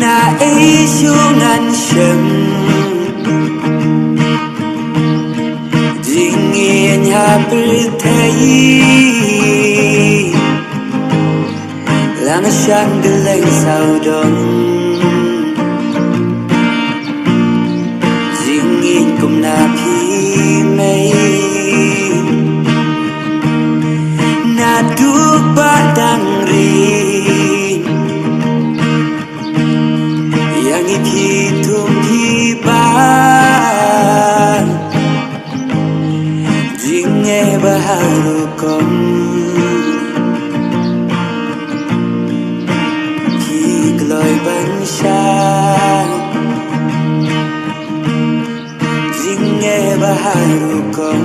na ấy xuống ngàn sầm dinh yên nhà bự thấy lang sang đưa lên sao đông dinh yên cùng na phi mây na du ba đang rin yang iphi thum phi ba ding nghe baharu kom khi gloi ban sa ding nghe baharu kom